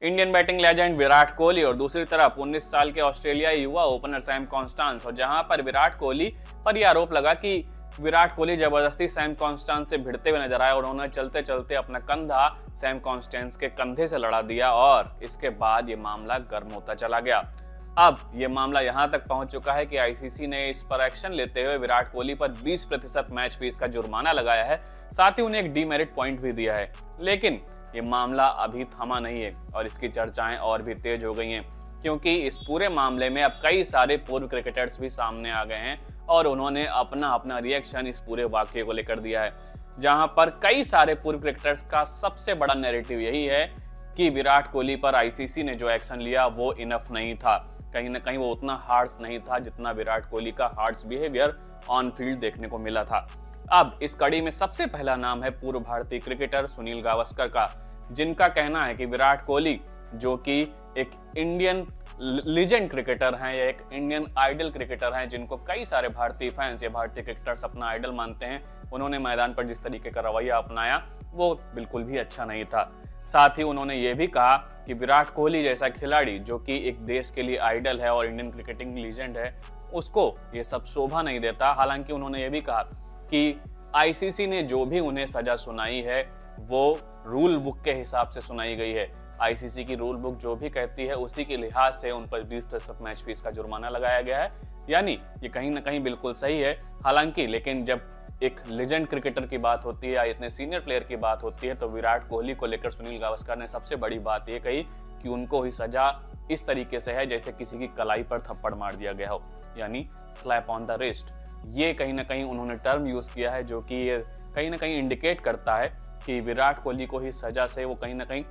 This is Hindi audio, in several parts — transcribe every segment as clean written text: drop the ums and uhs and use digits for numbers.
Indian batting legend Virat Kohli और दूसरी तरफ 19 साल के ऑस्ट्रेलियाई युवा ओपनर सैम कॉन्स्टेंस, और जहां पर विराट कोहली पर यह आरोप लगा कि विराट कोहली जबरदस्ती सैम कॉन्स्टेंस से भिड़ते हुए नजर आए और उन्होंने चलते चलते अपना कंधा सैम कॉन्स्टेंस के कंधे से लड़ा दिया और इसके बाद ये मामला गर्म होता चला गया। अब ये मामला यहां तक पहुंच चुका है कि आईसीसी ने इस पर एक्शन लेते हुए विराट कोहली पर 20% मैच फीस का जुर्माना लगाया है, साथ ही उन्हें एक डीमेरिट पॉइंट भी दिया है। लेकिन ये मामला अभी थमा नहीं है और इसकी चर्चाएं और भी तेज हो गई हैं, क्योंकि इस पूरे मामले में अब कई सारे पूर्व क्रिकेटर्स भी सामने आ गए हैं और उन्होंने अपना अपना रिएक्शन इस पूरे वाकये को लेकर दिया है। जहां पर कई सारे पूर्व क्रिकेटर्स का सबसे बड़ा नैरेटिव यही है कि विराट कोहली पर आईसीसी ने जो एक्शन लिया वो इनफ नहीं था, कहीं ना कहीं वो उतना हार्श नहीं था जितना विराट कोहली का हार्श बिहेवियर ऑन फील्ड देखने को मिला था। अब इस कड़ी में सबसे पहला नाम है पूर्व भारतीय क्रिकेटर सुनील गावस्कर का, जिनका कहना है कि विराट कोहली जो कि एक इंडियन लीजेंड क्रिकेटर हैं या एक इंडियन आइडल क्रिकेटर हैं, जिनको कई सारे भारतीय फैंस या भारतीय क्रिकेटर्स अपना आइडल मानते हैं, उन्होंने मैदान पर जिस तरीके का रवैया अपनाया वो बिल्कुल भी अच्छा नहीं था। साथ ही उन्होंने ये भी कहा कि विराट कोहली जैसा खिलाड़ी जो कि एक देश के लिए आइडल है और इंडियन क्रिकेटिंग लीजेंड है, उसको ये सब शोभा नहीं देता। हालांकि उन्होंने ये भी कहा कि आईसीसी ने जो भी उन्हें सजा सुनाई है वो रूल बुक के हिसाब से सुनाई गई है। आईसीसी की रूल बुक जो भी कहती है उसी के लिहाज से उन पर 20% मैच फीस का जुर्माना लगाया गया है, यानी ये कहीं ना कहीं बिल्कुल सही है। हालांकि लेकिन जब एक लेजेंड क्रिकेटर की बात होती है या इतने सीनियर प्लेयर की बात होती है तो विराट कोहली को लेकर सुनील गावस्कर ने सबसे बड़ी बात ये कही कि उनको ही सजा इस तरीके से है जैसे किसी की कलाई पर थप्पड़ मार दिया गया हो, यानी स्लैप ऑन द रिस्ट। ये कहीं ना कहीं उन्होंने टर्म यूज किया है जो कि ये कहीं ना कहीं इंडिकेट करता है कि विराट कोहली को ही सजा से वो कहीं ना कहीं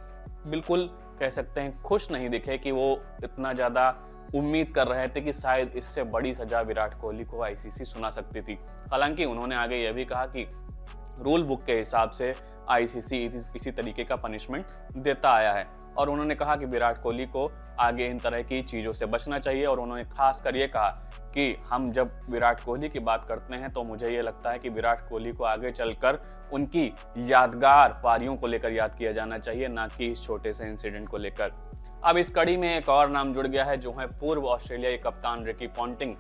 बिल्कुल कह सकते हैं खुश नहीं दिखे, कि वो इतना ज्यादा उम्मीद कर रहे थे कि शायद इससे बड़ी सजा विराट कोहली को आईसीसी सुना सकती थी। हालांकि उन्होंने आगे यह भी कहा कि रूल बुक के हिसाब से आईसीसी इसी तरीके का पनिशमेंट देता आया है और उन्होंने कहा कि विराट कोहली को आगे इन तरह की चीज़ों से बचना चाहिए। और उन्होंने खास कर ये कहा कि हम जब विराट कोहली की बात करते हैं तो मुझे ये लगता है कि विराट कोहली को आगे चलकर उनकी यादगार पारियों को लेकर याद किया जाना चाहिए, ना कि इस छोटे से इंसिडेंट को लेकर। अब इस कड़ी में एक और नाम जुड़ गया है जो है पूर्व ऑस्ट्रेलियाई कप्तान रिकी पॉन्टिंग।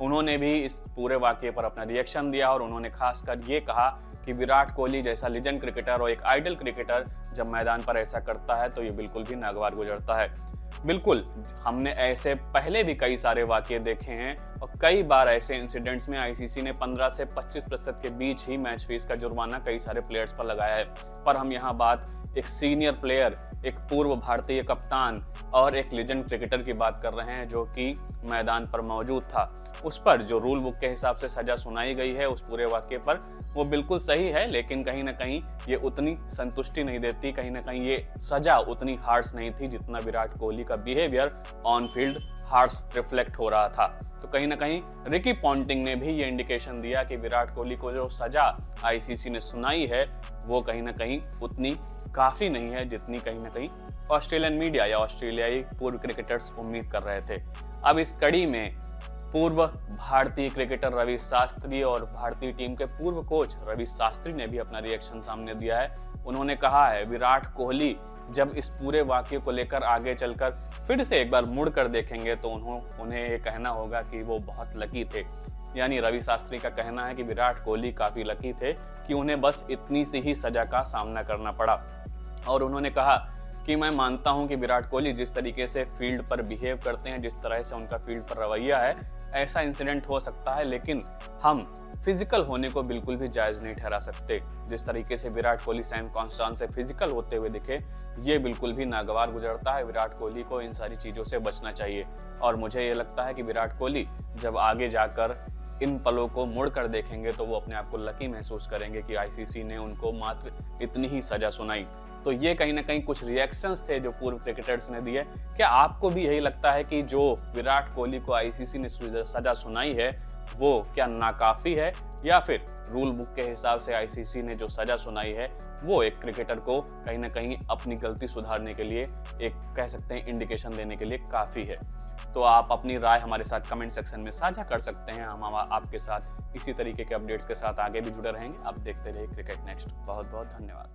उन्होंने भी इस पूरे वाकये पर अपना रिएक्शन दिया और उन्होंने खासकर ये कहा कि विराट कोहली जैसा लीजेंड क्रिकेटर और एक आइडल क्रिकेटर जब मैदान पर ऐसा करता है तो ये बिल्कुल भी नागवार गुजरता है। बिल्कुल, हमने ऐसे पहले भी कई सारे वाकये देखे हैं और कई बार ऐसे इंसिडेंट्स में आईसीसी ने 15 से 25% के बीच ही मैच फीस का जुर्माना कई सारे प्लेयर्स पर लगाया है। पर हम यहाँ बात एक सीनियर प्लेयर, एक पूर्व भारतीय कप्तान और एक लेजेंड क्रिकेटर की बात कर रहे हैं जो कि मैदान पर मौजूद था। उस पर जो रूल बुक के हिसाब से सजा सुनाई गई है उस पूरे वाकये पर, वो बिल्कुल सही है, लेकिन कहीं ना कहीं ये उतनी संतुष्टि नहीं देती, कहीं ना कहीं ये सजा उतनी हार्श नहीं थी जितना विराट कोहली का behaviour on field harsh reflect हो रहा था। तो कहीं ना कहीं रिकी पॉन्टिंग ने भी ये इंडिकेशन दिया कि विराट कोहली को जो सजा आईसीसी ने सुनाई है वो कहीं ना कहीं उतनी काफी नहीं है जितनी कहीं ना कहीं ऑस्ट्रेलियन मीडिया या ऑस्ट्रेलियाई पूर्व क्रिकेटर्स उम्मीद कर रहे थे। अब इस कड़ी में पूर्व भारतीय क्रिकेटर रवि शास्त्री और भारतीय टीम के पूर्व कोच रवि शास्त्री ने भी अपना रिएक्शन सामने दिया है। उन्होंने कहा है विराट कोहली जब इस पूरे वाकये को लेकर आगे चलकर फिर से एक बार मुड़कर देखेंगे तो उन्हें ये कहना होगा कि वो बहुत लकी थे। यानी रवि शास्त्री का कहना है कि विराट कोहली काफी लकी थे कि उन्हें बस इतनी सी ही सजा का सामना करना पड़ा। और उन्होंने कहा कि मैं मानता हूं कि विराट कोहली जिस तरीके से फील्ड पर बिहेव करते हैं, जिस तरह से उनका फील्ड पर रवैया है, ऐसा इंसिडेंट हो सकता है, लेकिन हम फिजिकल होने को बिल्कुल भी जायज नहीं ठहरा सकते। जिस तरीके से विराट कोहली सैम कॉन्स्टेंस से फिजिकल होते हुए दिखे, ये बिल्कुल भी नागवार गुजरता है। विराट कोहली को इन सारी चीजों से बचना चाहिए और मुझे ये लगता है कि विराट कोहली जब आगे जाकर इन पलों को मुड़कर देखेंगे तो वो अपने आप को लकी महसूस करेंगे कि आईसीसी ने उनको मात्र इतनी ही सजा सुनाई। तो ये कहीं ना कहीं कुछ रिएक्शंस थे जो पूर्व क्रिकेटर्स ने दिए। क्या आपको भी यही लगता है कि जो विराट कोहली को आईसीसी ने सजा सुनाई है वो क्या नाकाफी है, या फिर रूल बुक के हिसाब से आईसीसी ने जो सजा सुनाई है वो एक क्रिकेटर को कहीं ना कहीं अपनी गलती सुधारने के लिए, एक कह सकते हैं इंडिकेशन देने के लिए काफी है? तो आप अपनी राय हमारे साथ कमेंट सेक्शन में साझा कर सकते हैं। हम आपके साथ इसी तरीके के अपडेट्स के साथ आगे भी जुड़े रहेंगे। आप देखते रहिए क्रिकेट नेक्स्ट। बहुत बहुत धन्यवाद।